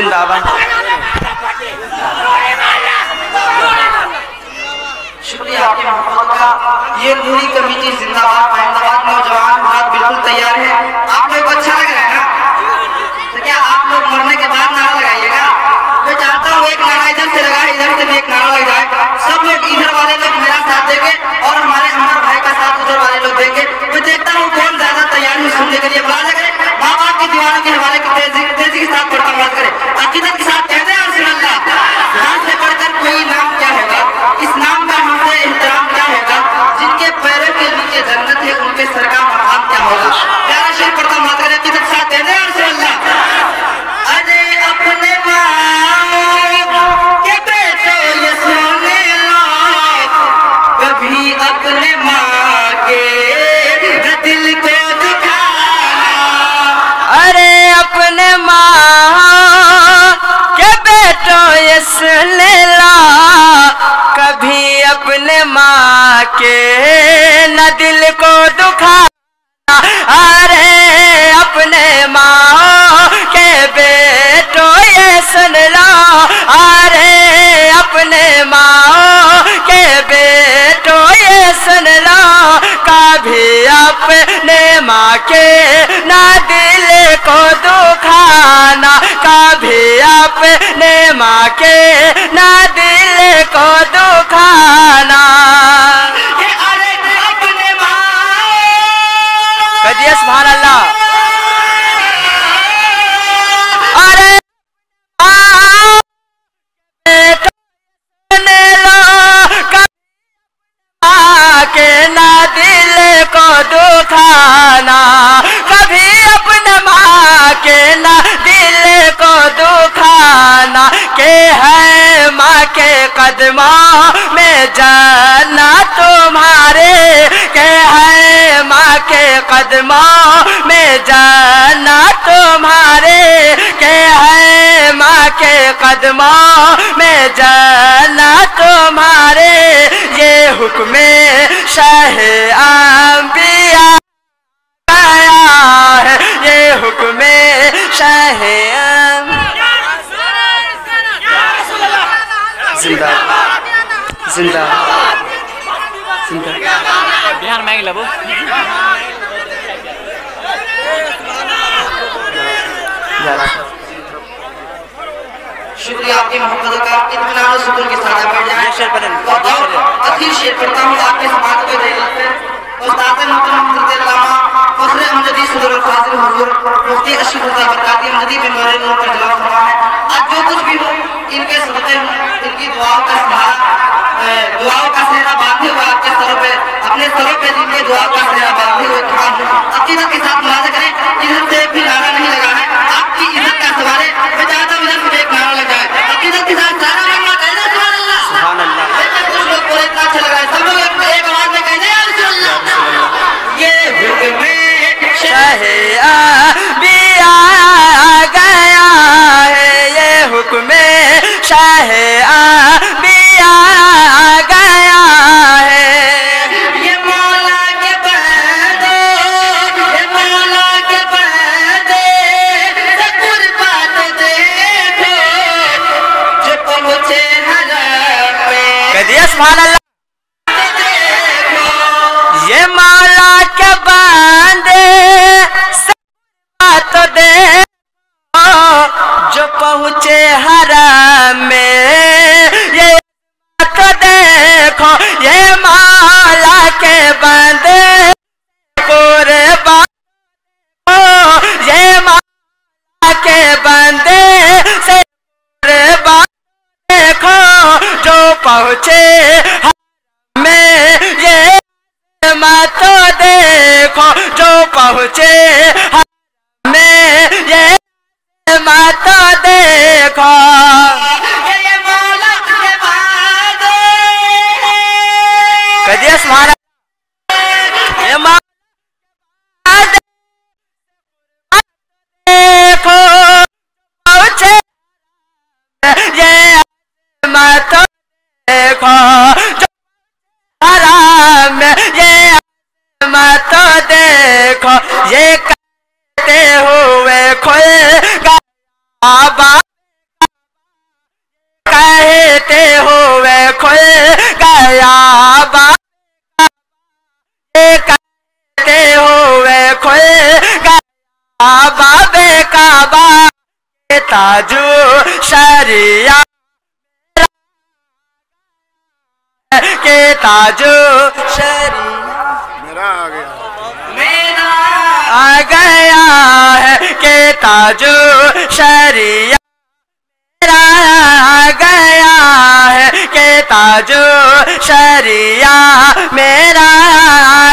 जिंदाबाद। शुक्रिया आपकी मोहब्बत का। ये पूरी कमेटी जिंदाबाद, अहमदाबाद नौजवान हाथ बिल्कुल तैयार है। आप लोग को अच्छा लग रहा है ना? तो क्या आप लोग मरने के बाद नारा लगाइएगा? मैं चाहता हूँ एक नारा इधर से लगा, इधर से भी एक नारा लग जाए। सब लोग इधर वाले लोग मेरा साथ देंगे और हमारे अमर भाई का साथ उधर वाले लोग देंगे। मैं देखता हूँ कौन ज्यादा तैयार है सुनने के लिए। बुला करें माँ बाप के दीवानों के हवाले तेजी के साथ पढ़ता बात करें, अकीदत के साथ कहते हैं अल्लाह नाम से बढ़कर कोई नाम क्या होगा, इस नाम का हमसे एहतराम क्या होगा, जिनके पैरों के नीचे जन्नत है उनके सर का मकाम क्या होगा। प्यारा शेर पढ़ता बात करें, अकीदत के साथ कहते हैं अल्लाह। अरे अपने माँ के बेटो ये सुने लो, कभी अपने माँ के दिल को दुखाना। अरे अपने माँ के बेटो ये सुन ला, कभी अपने माँ के न दिल को दुखाना। अरे अपने माँ के बेटो ये सुन ला, अरे अपने माँ के बेटो ये सुन ला, कभी अपने माँ के ना दिल को दुखाना, कभी अपने माँ के ना दिल को दुखाना। अरे अपने माँ कहिए सुभान अल्लाह। अरे के ना दिल को दुखाना, कभी अपने माँ के ना दिल को दुखाना। के है माँ के कदमों में जाना तुम्हारे, के है माँ के कदमों में जाना तुम्हारे, के है माँ के कदमों में जाना तुम्हारे। ये हुक्म शाह अंबिया गया है, ये हुक्म शाह जिंदाबाद जिंदाबाद जिंदाबाद। बिहार में लबो शुक्रिया आपकी मोहब्बत का। इत्मीनान सुकून के साथ बैठ जाएं। अखीर शेर पढ़ता हूँ आपके समाज को उस्ताद मोहतरम हज़रत अल्लामा फखर अहमदी सदर फाजिल हुजूर मुफ्ती अशरफ बरकाती अहमदी बिन नूर नूर का जलाल फरमा है। आज जो कुछ भी हो इनके सदक़े इनकी दुआओं का सहारा, दुआओं का सेहरा बांधे हुए आपके सरों पे, अपने सरों पे जिनके दुआओं का सेहरा बांधे हुए खड़ा हूँ। अकीदत के साथ मुलाज़ा करें, इधर से भी नारा नहीं लगा है, आपकी इज्जत का सवाल है। मैं चाहता हूँ इधर से एक नारा लग जाए, अकीदत के साथ सारा बनना कहना सुभान अल्लाह। कुछ लोग बोले इतना अच्छा लग रहा है, सब लोग एक आवाज में कहते हैं अल्लाह। ये हुक्म शाह अंबिया गया है, ये हुक्म शाह अंबिया गया है। ये मौला के बंदे, ये मौला के बंदे कुर्बान देखो जो पहुंचे हरम पे। कहिए सुभान अल्लाह। ये मौला के बंदे तो देखो जो पहुँचे हरम में, ये तो देखो ये मौला के बंदे कुर्बान, ये मौला के बंदे से कुर्बान देखो जो पहुँचे हरम में, ये मत देखो जो पहुँचे में, ये मत देखो। ये मौला के बंदे कहिए सुभान अल्लाह। ये मौला देखो पहुँचे, ये मत देखो जो हराम, ये मत देखो। ये कहते हुए खुल गया ताजो शरी मेरा आ गया आ गया है के ताजो शरिया मेरा आ गया है के ताजो शरिया मेरा आ